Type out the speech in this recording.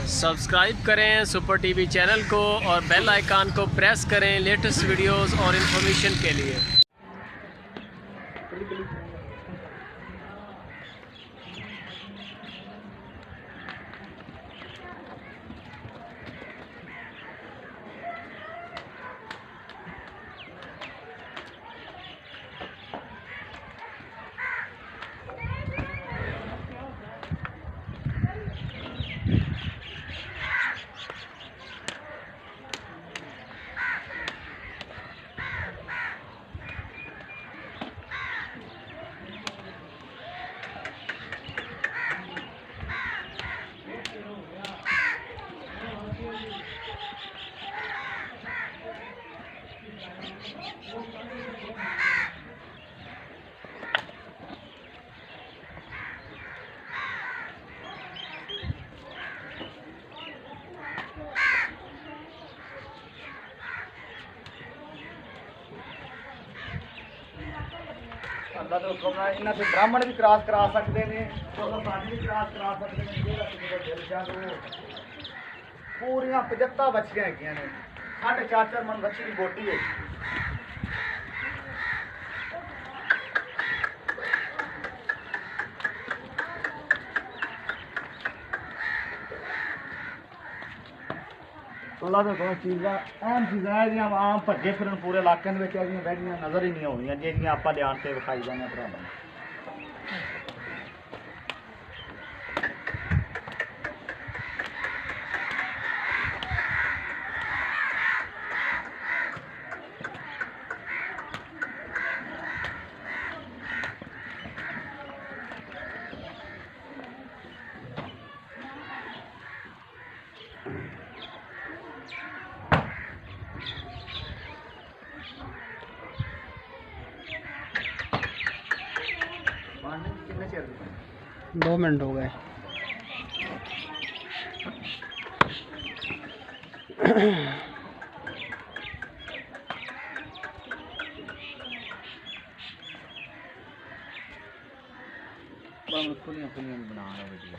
Subscribe करें super TV channel को और बेल आइकन को प्रेस करें लेटेस्ट वीडियोस और इन्फॉर्मेशन के लिए। अल्लाह तो हुक्म है इन्हां से ब्राह्मण भी क्रॉस करा सकते हैं तो साडी भी क्रॉस करा सकते हैं। ये रखो दिल जागो पूरियां 75 बच्चियां हैगियां ने 4.5 मन बच्ची की बोटी है। अल्लाह तो कोई चीज़ा अहम चीज़ां है आम भज्जे फिरन पूरे इलाके में बैठियां नज़र ही नहीं आउंदियां जिहड़ियां आपां ध्यान से विखाई जाने भरावां। कितने चेर 2 मिनट हो गए। खुलियां खुलियां बना रहा वीडियो।